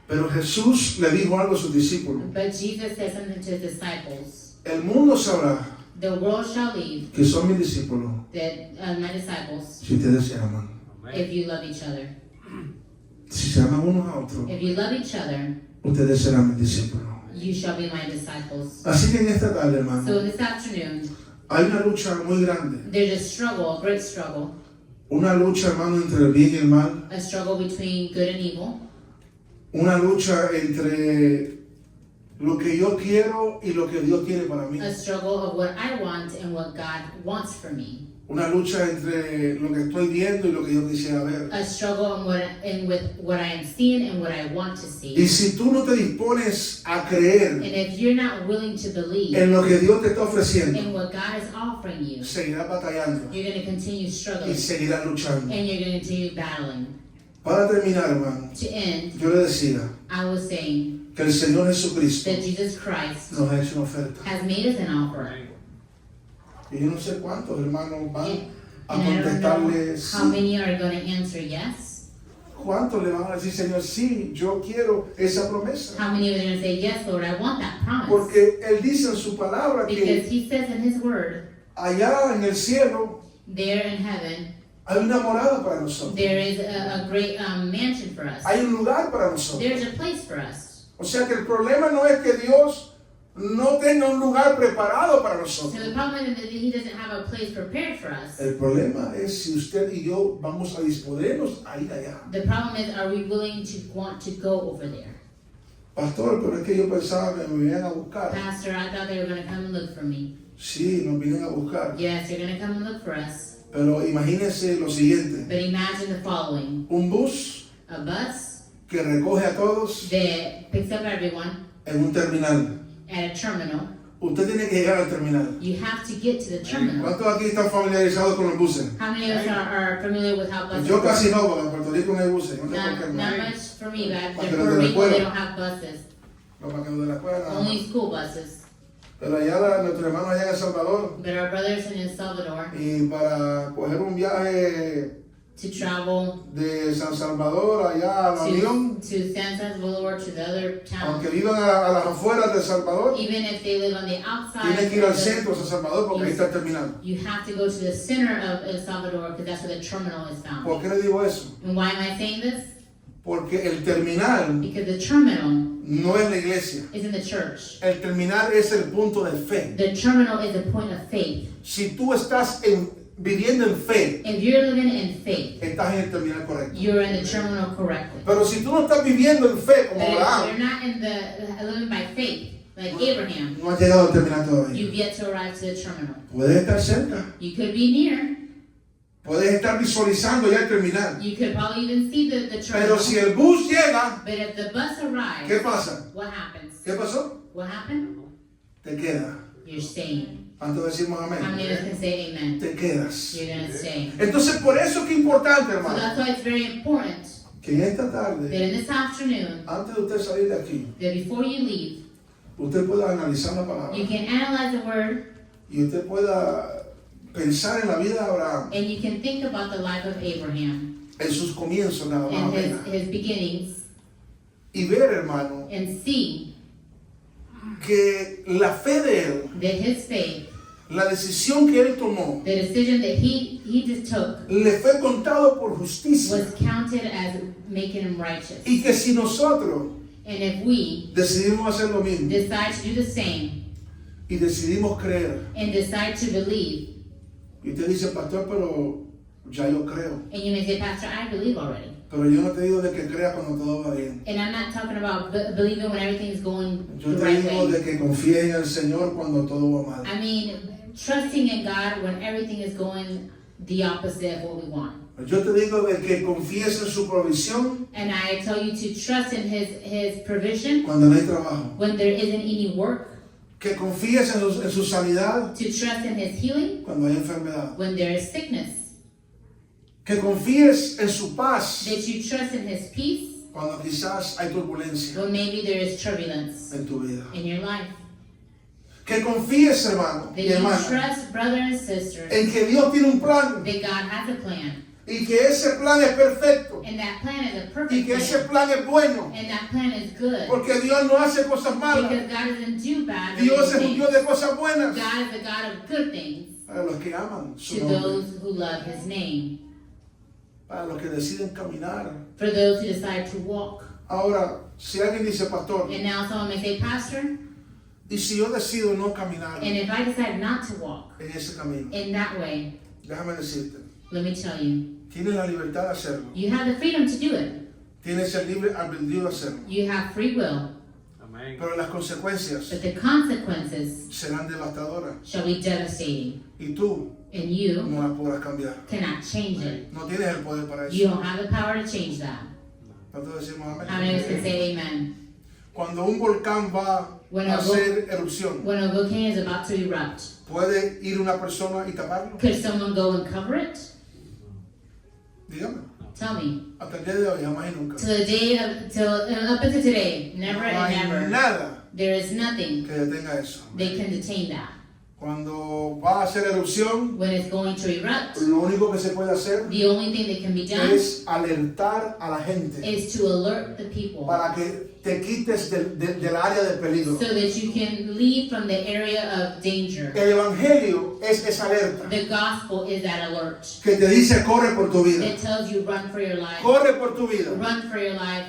Pero Jesús le dijo algo a sus discípulos. But Jesus said something to his disciples. El mundo sabrá The world shall leave que son mis discípulos that my disciples si ustedes se aman. if you love each other. Si se aman unos a otros, If you love each other, ustedes serán mis discípulos. you shall be my disciples. Así que en esta tarde, So hermano, this afternoon, hay una lucha muy grande. there's a struggle, a great struggle, Una lucha, hermano, entre el bien y el mal. a struggle between good and evil, Una lucha entre lo que yo quiero y lo que Dios quiere para mí. a struggle of what I want and what God wants for me, Una lucha entre lo que estoy viendo y lo que yo quisiera ver. a struggle with what I am seeing and what I want to Y see. si tú no te dispones a creer And if you're not willing to believe en lo que Dios te está ofreciendo, in what God is offering you, seguirás batallando you're going to continue y struggling seguirás luchando. and you're going to continue battling. Para terminar, hermano, To end, yo le decía I was saying que el Señor Jesucristo that Jesus Christ nos ha hecho una oferta. has made us an offer. Y yo no sé cuántos hermanos van a And I don't know contestarle how sí. many are going to answer yes. ¿Cuántos le van a decir, Señor, sí, yo quiero esa promesa? How many are going to say, yes, Lord, I want that promise? Porque Él dice en su palabra Because que he says in his word, allá en el cielo there in heaven, hay una morada para nosotros. there is a great mansion for us. Hay un lugar para nosotros. There's a place for us. O sea que el problema no es que Dios no tenga un lugar preparado para So nosotros. the problem is that he doesn't have a place prepared for us. El problema es si usted y yo vamos a disponernos a ir allá. The problem is, are we willing to want to go over there? Pastor, pero es que yo pensaba que me venían a buscar. Pastor, I thought they were going to come and look for me. Sí, nos vienen a buscar. Yes, they're going to come and look for us. Pero imagínense lo siguiente. But imagine the following. Un bus A bus que recoge a todos that picks up everyone en un terminal. at a terminal. Usted tiene que llegar al terminal. You have to get to the terminal. ¿Cuántos aquí están familiarizados con los buses? How many of us are familiar with how buses Yo work? casi no, porque en Puerto Rico no hay buses. No sé por qué, Not hermano. much for me, but Para que in los Puerto de la Rico they escuela. don't have buses. No, para que los de la escuela nada más. Only school buses. Pero allá nuestros hermanos allá en El Salvador, But our brothers in El Salvador, y para coger un viaje to travel de San Salvador allá a La Unión, to San Salvador, to the other town, aunque vivan a las afueras de El Salvador, even if they live on the outside, tienen que ir al of the- centro de San Salvador porque ahí está el terminal. you have to go to the center of El Salvador because that's where the terminal is found. ¿Por qué le digo eso? And why am I saying this? Porque el terminal Because the terminal no es la iglesia. is in the church. El terminal es el punto de fe. The terminal is a point of faith. Si tú estás viviendo en fe, If you're living in faith, estás en el terminal correcto. you're in the terminal correctly. Pero si tú no estás viviendo en fe como But if Abraham, you're not in the living by faith, like Abraham, no has llegado al terminal todavía. you've yet to arrive to the terminal. Puedes estar cerca, You could be near. puedes estar visualizando ya el terminal. You could probably even see the Pero terminal. si el bus llega, But if the bus ¿qué arrives, pasa? what happens? ¿Qué pasó? What happened? Te queda. You're staying. ¿Cuánto decimos How many of us amén? can say amen? Te quedas. You're going to stay. Entonces, por eso que es importante, So hermano, that's why it's very important que en esta that tarde, in this afternoon, antes de usted salir de aquí, that before you leave, usted pueda analizar la palabra you can analyze the word y usted pueda pensar en la vida de Abraham, and you can think about the life of Abraham en sus comienzos nada más and apenas, his beginnings y ver, hermano, and see que la fe de él, that his faith, la decisión que él tomó, the decision that he just took, le fue contado por justicia, was counted as making him righteous. y que si nosotros And if we decidimos hacer lo mismo decide to do the same y decidimos creer, and decide to believe, y usted dice, pastor, pero ya yo creo, and you may say, Pastor, I believe already. Pero yo no te digo de que creas cuando todo va bien. And I'm not talking about believing when everything is going Yo the te right digo way. de que confíes en el Señor cuando todo va mal. I mean, trusting in God when everything is going the opposite of what we want. Yo te digo de que confíes en su provisión And I tell you to trust in His provision cuando no hay trabajo. when there isn't any work. Que confíes en su sanidad To trust in His healing cuando hay enfermedad. when there is sickness. Que confíes en su paz That you trust in His peace cuando quizás hay turbulencia when maybe there is turbulence en tu vida. in your life. Que confíes, hermano That y you hermana, trust, brother and sister, en que Dios tiene un plan that God has a plan. y que ese plan es perfecto And that plan is a y perfect que ese plan. plan es bueno. And that plan is good. Porque Dios no hace cosas malas. Because God doesn't do bad or Dios evil es un things. Dios de cosas buenas God is a God of good things para los que aman su to nombre, those who love His name. para los que deciden caminar. For those who decide to walk. Ahora, si alguien dice, pastor, And now someone may say, Pastor, y si yo decido no caminar and if I decide not to walk en ese camino, in that way, déjame decirte, let me tell you, tienes la libertad de hacerlo, you have the freedom to do it. tienes el libre albedrío de hacerlo, You have free will. Amén. pero las consecuencias But the consequences serán devastadoras shall be devastating. y tú And you no las podrás cambiar. cannot change it. No tienes el poder para You eso. don't have the power to change that. ¿Cuántos decimos amén? How many of us can say amen? Cuando un volcán va When a a hacer erupción, When a volcano is about to erupt, ¿puede ir una persona y taparlo? could someone go and cover it? Dígame. Tell me. Hasta el día de hoy, jamás y nunca. To the day of, till up until today, never No and hay never. nada There is nothing que detenga eso. they can detain that. Cuando va a hacer erupción, When it's going to erupt, lo único que se puede hacer the only thing that can be done es alertar a la gente is to alert the people para que te quites del área de peligro. so that you can leave from the area of danger. El evangelio es esa alerta The gospel is that alert. que te dice corre por tu vida. It tells you run for your life. Corre por tu vida. Run for your life.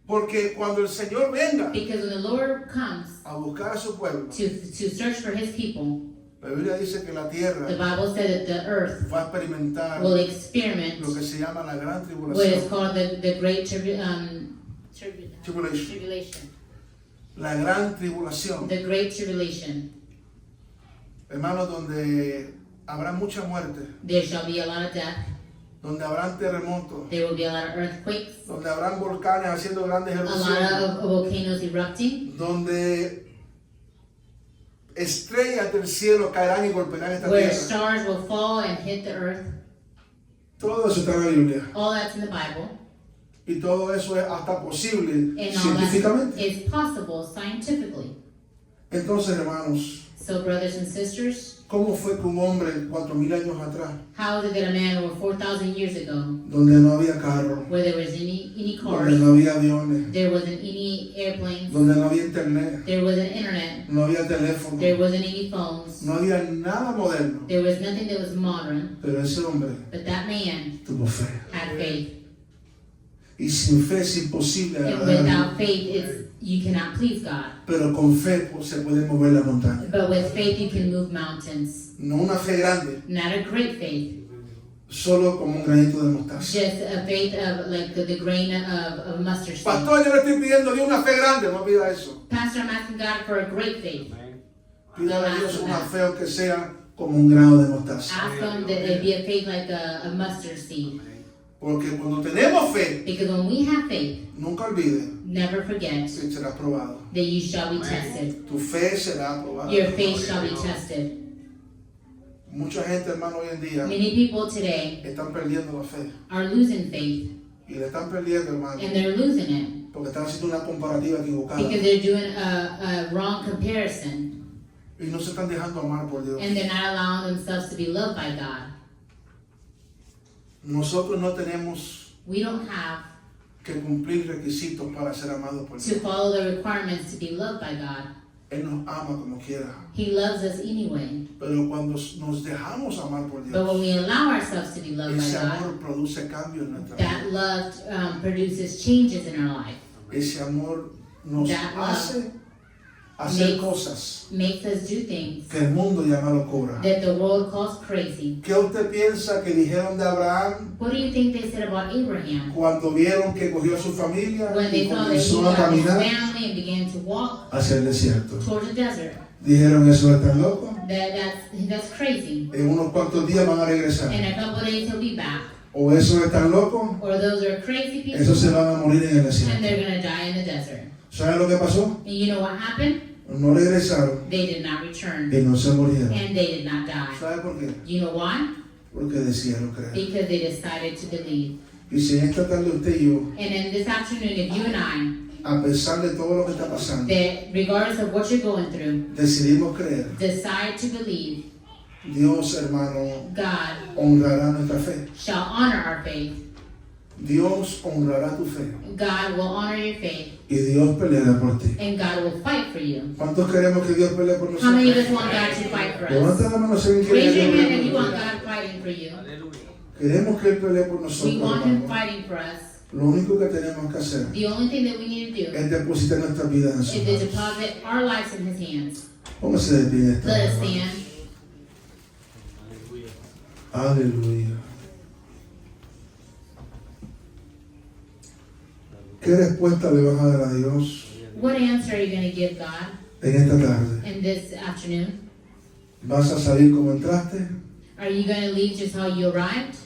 Porque cuando el Señor venga Because when the Lord comes a buscar a su pueblo, to search for His people, la Biblia dice que la tierra the Bible said that the earth va a experimentar will experiment lo que se llama la gran what is tribulación. called the great Tribulation. tribulation. La gran tribulación. The great tribulation. Hermanos, donde habrá mucha muerte, There shall be a lot of death. donde habrán terremotos, There will be a lot of earthquakes. donde habrán volcanes haciendo grandes A lot erupciones, of volcanoes erupting. donde estrellas del cielo caerán y golpearán esta Where tierra. stars will fall and hit the earth. Todo eso está en la Biblia. All that's in the Bible. Y todo eso es hasta posible And all that científicamente. is possible scientifically. Entonces, hermanos, So brothers and sisters, ¿cómo fue que un hombre 4000 años atrás, how is it that a man over 4,000 years ago, donde no había carro, where there was any donde cars, no había aviones, there wasn't any airplanes, donde no había internet, there wasn't internet, no había teléfono, there wasn't any phones, no había nada moderno, there was nothing that was modern, pero ese hombre but that man tuvo fe. had faith. Y sin fe es imposible And agradar a Dios. without faith, you cannot please God. Pero con fe pues, se puede mover la montaña. But with faith, you can move mountains. No una fe grande, Not a great faith, solo como un granito de mostaza. just a faith of like the grain of mustard seed. Pastor, yo le estoy pidiendo a Dios una fe grande, no pida eso. Pastor, I'm asking God for a great faith. Amén. Pida a Dios una fe que sea como un grano de mostaza. Ask Him that it be a faith like a mustard seed. Porque cuando tenemos fe, Because when we have faith, nunca olvide never forget que será probado. that you shall be tested. Tu fe será aprobada. Your faith shall be tested. Mucha gente, hermano, hoy en día Many people today están perdiendo la fe. are losing faith, Y le están perdiendo, hermano, and they're losing it porque están haciendo una comparativa equivocada. because they're doing a wrong comparison, Y no se están dejando amar por Dios. and they're not allowing themselves to be loved by God. Nosotros no tenemos We don't have que cumplir requisitos para ser amados por to Dios. follow the requirements to be loved by God. Él nos ama como quiera. He loves us anyway. Pero cuando nos dejamos amar por But when Dios, we allow ourselves to be loved by ese God, amor produce cambios en nuestra that vida. love produces changes in our life. Ese amor nos That love. hace hacer cosas makes us do things que el mundo llama locura. that the world calls crazy. ¿Qué usted piensa que dijeron de Abraham What do you think they said about Abraham cuando vieron que cogió a su familia when y they saw that he comenzó a got his caminar family and began to walk hacia el desierto? towards the desert? Dijeron, eso es tan loco. That's crazy. En unos cuantos días van a regresar. In a couple of days he'll be back. O eso es tan loco, Or those are crazy people esos se van a morir en el and desierto. they're gonna die in the desert. ¿Saben lo que pasó? And you know what happened? No regresaron They did not return y no se murieron. and they did not die. ¿Sabe por qué? You know why? Porque decidieron creer. Because they decided to believe. Y si en esta tarde usted y yo, And in this afternoon, if you and I, a pesar de todo lo que está pasando, that regardless of what you're going through, decidimos creer, decide to believe, Dios, hermano, God honrará nuestra fe. shall honor our faith. Dios honrará tu fe God will honor your faith, y Dios peleará por ti. and God will fight for you. ¿Cuántos queremos que Dios pelee por How many of nosotros? us want God to fight for us? Levanta la mano si alguien quiere Raise que your Dios hand if pelee you por want ti. God fighting for you. Queremos que Él pelee por We nosotros, want Him hermano. fighting for us. Lo único que tenemos que hacer The only thing that we need to do es depositar nuestra vida en is sus to manos. deposit our lives in His hands. Póngase de pie en esta Let us hora, hermano. stand. Aleluya. ¿Qué respuesta le vas a dar a Dios What answer are you going to give God en esta tarde? in this afternoon? ¿Vas a salir como entraste? Are you going to leave just how you arrived?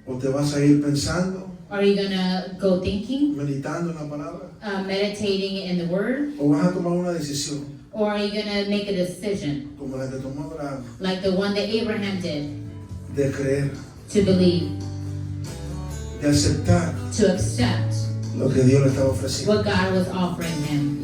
¿O te vas a ir pensando, Are you going to go thinking, meditando en la palabra? meditating in the Word? ¿O vas a tomar una decisión Or are you going to make a decision como la que tomó Abraham like the one that Abraham did, de creer, to believe, de aceptar to accept lo que Dios le estaba ofreciendo? what God was offering him?